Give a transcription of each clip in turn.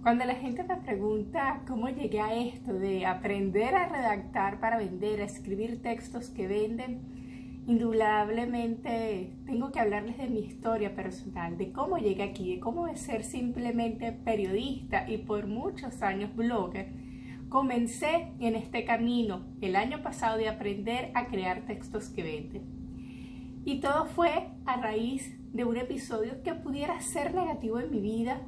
Cuando la gente me pregunta cómo llegué a esto de aprender a redactar para vender, a escribir textos que venden, indudablemente tengo que hablarles de mi historia personal, de cómo llegué aquí, de cómo de ser simplemente periodista y por muchos años blogger, comencé en este camino el año pasado de aprender a crear textos que venden. Y todo fue a raíz de un episodio que pudiera ser negativo en mi vida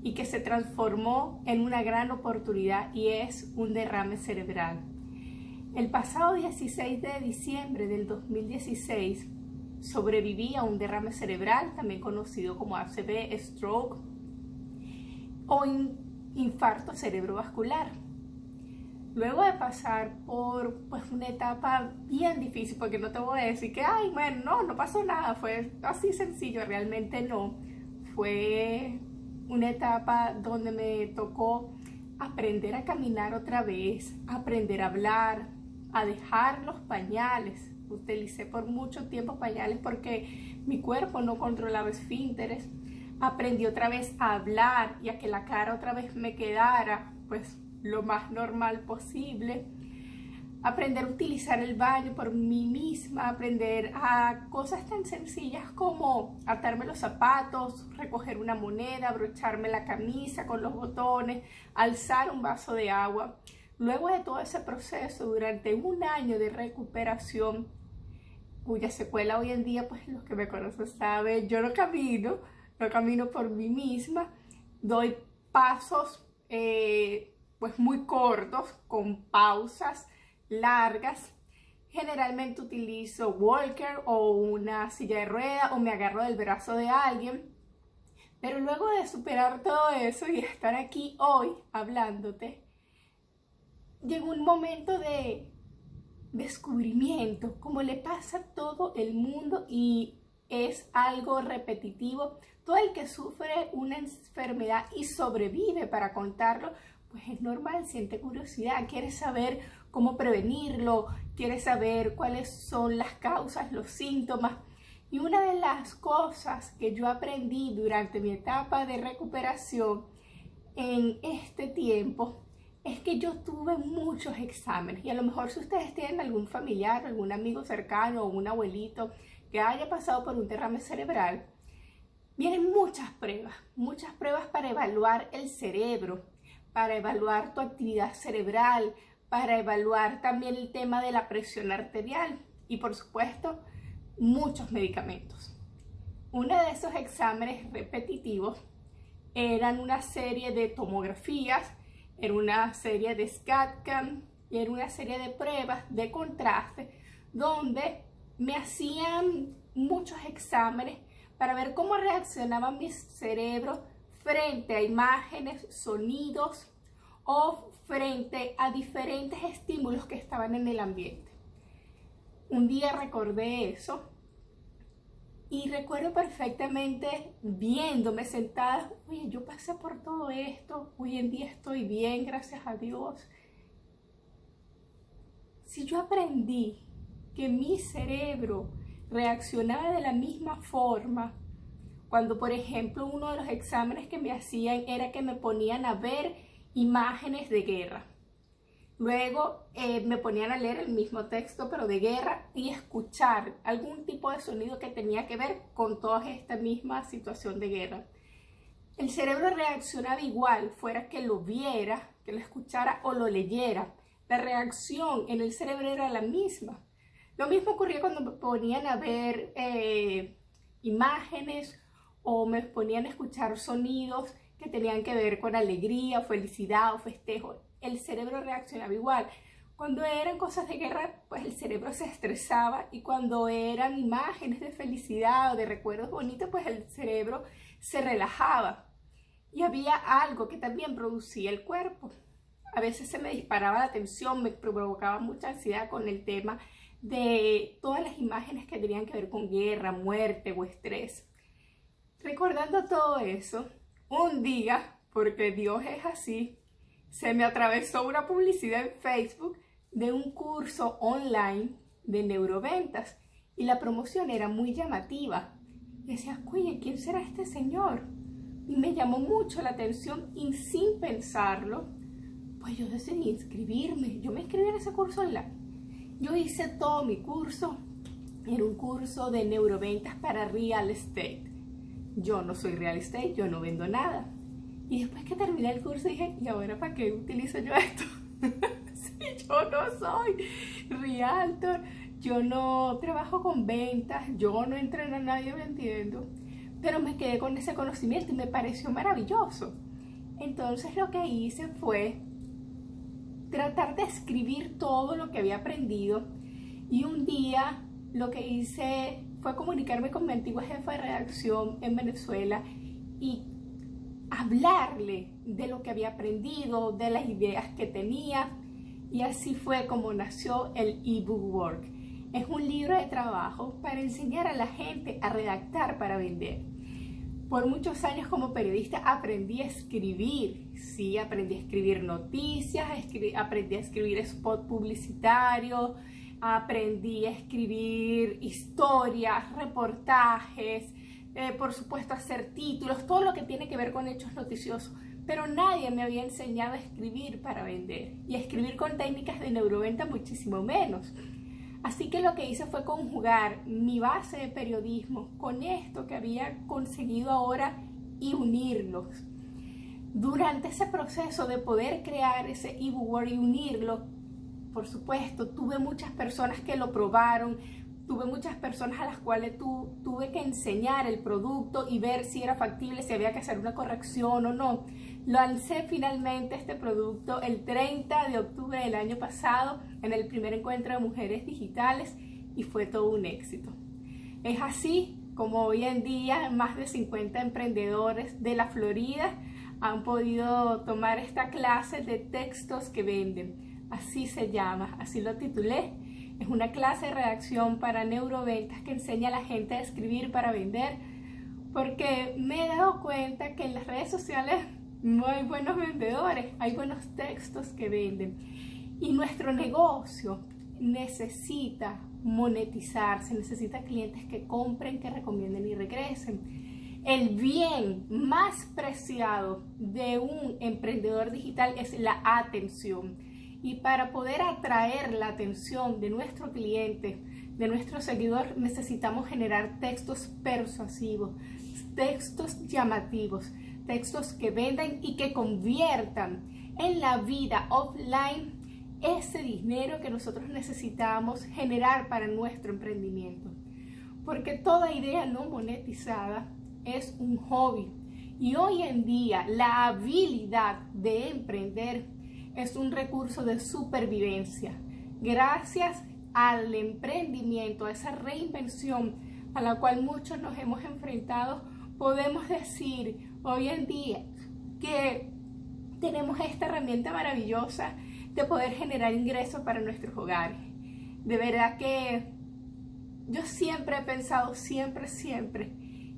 y que se transformó en una gran oportunidad, y es un derrame cerebral. El pasado 16 de diciembre del 2016 sobreviví a un derrame cerebral, también conocido como ACV, stroke o infarto cerebrovascular. Luego de pasar por una etapa bien difícil, porque no te voy a decir que, no pasó nada, fue así sencillo, realmente no. Fue una etapa donde me tocó aprender a caminar otra vez, aprender a hablar, a dejar los pañales. Utilicé por mucho tiempo pañales porque mi cuerpo no controlaba esfínteres. Aprendí otra vez a hablar y a que la cara otra vez me quedara lo más normal posible. Aprender a utilizar el baño por mí misma, aprender a cosas tan sencillas como atarme los zapatos, recoger una moneda, abrocharme la camisa con los botones, alzar un vaso de agua. Luego de todo ese proceso, durante un año de recuperación, cuya secuela hoy en día, los que me conocen saben, yo no camino por mí misma, doy pasos muy cortos, con pausas largas. Generalmente utilizo walker o una silla de ruedas o me agarro del brazo de alguien. Pero luego de superar todo eso y estar aquí hoy hablándote, llegó un momento de descubrimiento, como le pasa a todo el mundo y es algo repetitivo. Todo el que sufre una enfermedad y sobrevive para contarlo, es normal, siente curiosidad, quiere saber cómo prevenirlo, quiere saber cuáles son las causas, los síntomas. Y una de las cosas que yo aprendí durante mi etapa de recuperación en este tiempo es que yo tuve muchos exámenes, y a lo mejor si ustedes tienen algún familiar, algún amigo cercano o un abuelito que haya pasado por un derrame cerebral, vienen muchas pruebas para evaluar el cerebro, para evaluar tu actividad cerebral, para evaluar también el tema de la presión arterial y, por supuesto, muchos medicamentos. Uno de esos exámenes repetitivos eran una serie de tomografías, era una serie de SCAT-CAM y era una serie de pruebas de contraste donde me hacían muchos exámenes para ver cómo reaccionaba mi cerebro frente a imágenes, sonidos o frente a diferentes estímulos que estaban en el ambiente. Un día recordé eso y recuerdo perfectamente viéndome sentada, yo pasé por todo esto, hoy en día estoy bien, gracias a Dios. Si yo aprendí que mi cerebro reaccionaba de la misma forma cuando, por ejemplo, uno de los exámenes que me hacían era que me ponían a ver imágenes de guerra. Luego me ponían a leer el mismo texto, pero de guerra, y escuchar algún tipo de sonido que tenía que ver con toda esta misma situación de guerra. El cerebro reaccionaba igual, fuera que lo viera, que lo escuchara o lo leyera. La reacción en el cerebro era la misma. Lo mismo ocurría cuando me ponían a ver imágenes o me ponían a escuchar sonidos que tenían que ver con alegría, o felicidad o festejo. El cerebro reaccionaba igual. Cuando eran cosas de guerra, el cerebro se estresaba, y cuando eran imágenes de felicidad o de recuerdos bonitos, el cerebro se relajaba. Y había algo que también producía el cuerpo. A veces se me disparaba la tensión, me provocaba mucha ansiedad con el tema de todas las imágenes que tenían que ver con guerra, muerte o estrés. Recordando todo eso, un día, porque Dios es así, se me atravesó una publicidad en Facebook de un curso online de neuroventas y la promoción era muy llamativa. Y decía, oye, ¿quién será este señor? y me llamó mucho la atención y sin pensarlo, pues yo decidí inscribirme. Yo me inscribí en ese curso online. Yo hice todo mi curso. Era un curso de neuroventas para real estate. Yo no soy real estate, yo no vendo nada. Y después que terminé el curso dije, ¿y ahora para qué utilizo yo esto? Si yo no soy realtor, yo no trabajo con ventas, yo no entreno a nadie vendiendo. Pero me quedé con ese conocimiento y me pareció maravilloso. Entonces lo que hice fue tratar de escribir todo lo que había aprendido. Y un día lo que hice fue comunicarme con mi antigua jefa de redacción en Venezuela y hablarle de lo que había aprendido, de las ideas que tenía, y así fue como nació el eBook Work. Es un libro de trabajo para enseñar a la gente a redactar para vender. Por muchos años como periodista aprendí a escribir, sí, aprendí a escribir noticias, aprendí a escribir spot publicitario, aprendí a escribir historias, reportajes, por supuesto hacer títulos, todo lo que tiene que ver con hechos noticiosos, pero nadie me había enseñado a escribir para vender y a escribir con técnicas de neuroventa muchísimo menos. Así que lo que hice fue conjugar mi base de periodismo con esto que había conseguido ahora y unirlos. Durante ese proceso de poder crear ese eBook Work y unirlo, por supuesto, tuve muchas personas que lo probaron, tuve muchas personas a las cuales tuve que enseñar el producto y ver si era factible, si había que hacer una corrección o no. Lancé finalmente este producto el 30 de octubre del año pasado en el primer encuentro de mujeres digitales y fue todo un éxito. Es así como hoy en día más de 50 emprendedores de la Florida han podido tomar esta clase de textos que venden. Así se llama, así lo titulé. Es una clase de redacción para neuroventas que enseña a la gente a escribir para vender, porque me he dado cuenta que en las redes sociales no hay buenos vendedores, hay buenos textos que venden. Y nuestro negocio necesita monetizarse, necesita clientes que compren, que recomienden y regresen. El bien más preciado de un emprendedor digital es la atención. Y para poder atraer la atención de nuestro cliente, de nuestro seguidor, necesitamos generar textos persuasivos, textos llamativos, textos que vendan y que conviertan en la vida offline ese dinero que nosotros necesitamos generar para nuestro emprendimiento. Porque toda idea no monetizada es un hobby. Y hoy en día la habilidad de emprender es un recurso de supervivencia. Gracias al emprendimiento, a esa reinvención a la cual muchos nos hemos enfrentado, podemos decir hoy en día que tenemos esta herramienta maravillosa de poder generar ingresos para nuestros hogares. De verdad que yo siempre he pensado, siempre,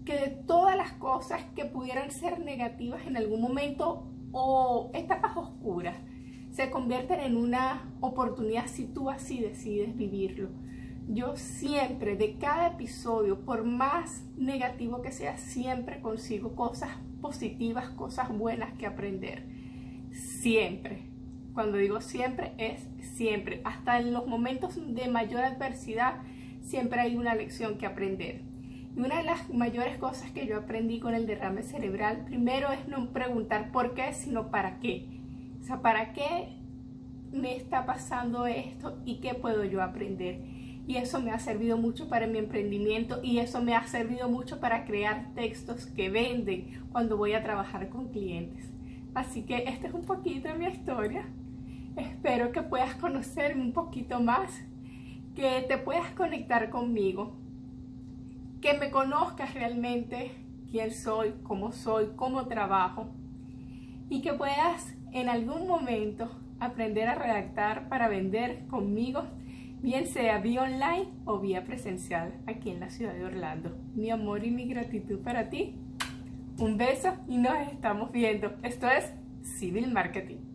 que de todas las cosas que pudieran ser negativas en algún momento o etapas oscuras, se convierten en una oportunidad si tú así decides vivirlo. Yo siempre, de cada episodio, por más negativo que sea, siempre consigo cosas positivas, cosas buenas que aprender. Siempre. Cuando digo siempre, es siempre. Hasta en los momentos de mayor adversidad, siempre hay una lección que aprender. Y una de las mayores cosas que yo aprendí con el derrame cerebral, primero es no preguntar por qué, sino para qué. O sea, ¿para qué me está pasando esto y qué puedo yo aprender? Y eso me ha servido mucho para mi emprendimiento y eso me ha servido mucho para crear textos que venden cuando voy a trabajar con clientes. Así que esta es un poquito de mi historia. Espero que puedas conocerme un poquito más, que te puedas conectar conmigo, que me conozcas realmente quién soy, cómo trabajo y que puedas en algún momento aprender a redactar para vender conmigo, bien sea vía online o vía presencial aquí en la ciudad de Orlando. Mi amor y mi gratitud para ti. Un beso y nos estamos viendo. Esto es Civil Marketing.